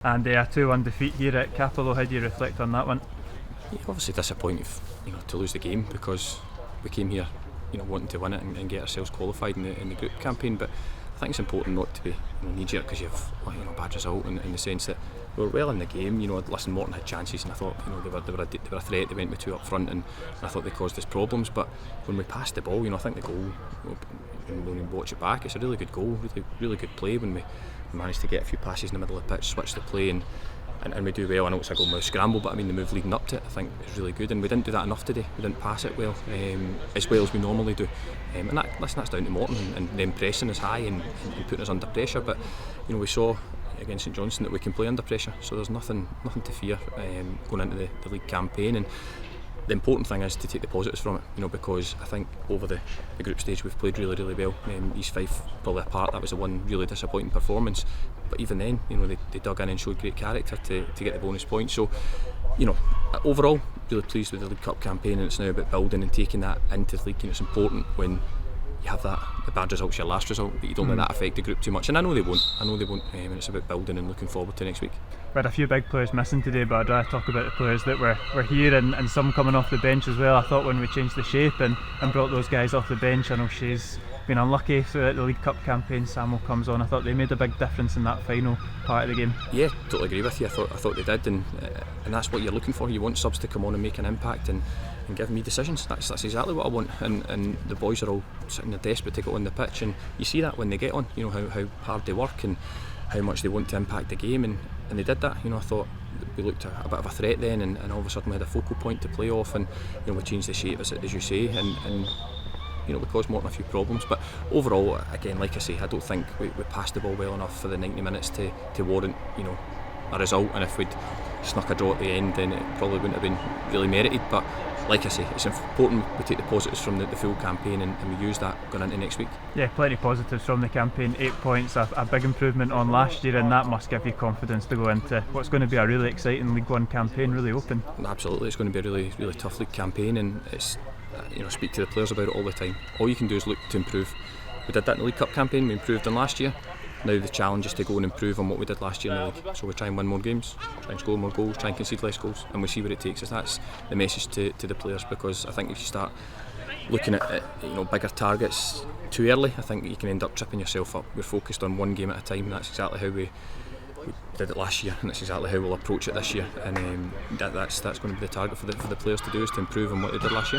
And a 2-1 defeat here at Capello. How do you reflect on that one? Yeah, obviously disappointed, to lose the game, because we came here, wanting to win it and get ourselves qualified in the group campaign. But I think it's important not to be knee-jerk because you have a bad result in the sense that we were well in the game. Listen, Morton had chances and I thought they were a threat. They went with two up front and I thought they caused us problems. But when we passed the ball, I think the goal, when we watch it back, it's a really good goal, really good play when we managed to get a few passes in the middle of the pitch, switch the play and we do well. I know it's a goal mouth scramble, but the move leading up to it I think is really good, and we didn't do that enough today. We didn't pass it well as we normally do, and that's down to Morton and them pressing us high and putting us under pressure. But we saw against St Johnstone that we can play under pressure, so there's nothing to fear going into the league campaign. And the important thing is to take the positives from it, because I think over the group stage we've played really, really well. East Fife probably apart, that was the one really disappointing performance. But even then, they dug in and showed great character to get the bonus point. So, overall, really pleased with the League Cup campaign, and it's now about building and taking that into the league. It's important when you have the bad result's your last result, but you don't let that affect the group too much. And I know they won't. And it's about building and looking forward to next week. We had a few big players missing today, but I'd rather talk about the players that were here and some coming off the bench as well. I thought when we changed the shape and brought those guys off the bench, I know Shea's been unlucky throughout the League Cup campaign. Samuel comes on. I thought they made a big difference in that final part of the game. Yeah, totally agree with you. I thought they did, and that's what you're looking for. You want subs to come on and make an impact and give me decisions. That's exactly what I want. And the boys are all sitting there desperate to get on the pitch, and you see that when they get on. How hard they work and how much they want to impact the game, and they did that. I thought we looked a bit of a threat then, and all of a sudden we had a focal point to play off, and we changed the shape as you say, and we caused Morton a few problems. But overall, again, like I say, I don't think we passed the ball well enough for the 90 minutes to warrant a result. And if we'd snuck a draw at the end, then it probably wouldn't have been really merited. But like I say, it's important we take the positives from the full campaign and we use that going into next week. Yeah, plenty of positives from the campaign. 8 points, a big improvement on last year, and that must give you confidence to go into what's going to be a really exciting League One campaign, really open. Absolutely, it's going to be a really, really tough league campaign, and it's speak to the players about it all the time. All you can do is look to improve. We did that in the League Cup campaign, we improved on last year. Now the challenge is to go and improve on what we did last year in the league. So we try and win more games, try and score more goals, try and concede less goals, and we see where it takes us. That's the message to the players, because I think if you start looking at bigger targets too early, I think you can end up tripping yourself up. We're focused on one game at a time, and that's exactly how we did it last year, and that's exactly how we'll approach it this year. And that's going to be the target for the players to do, is to improve on what they did last year.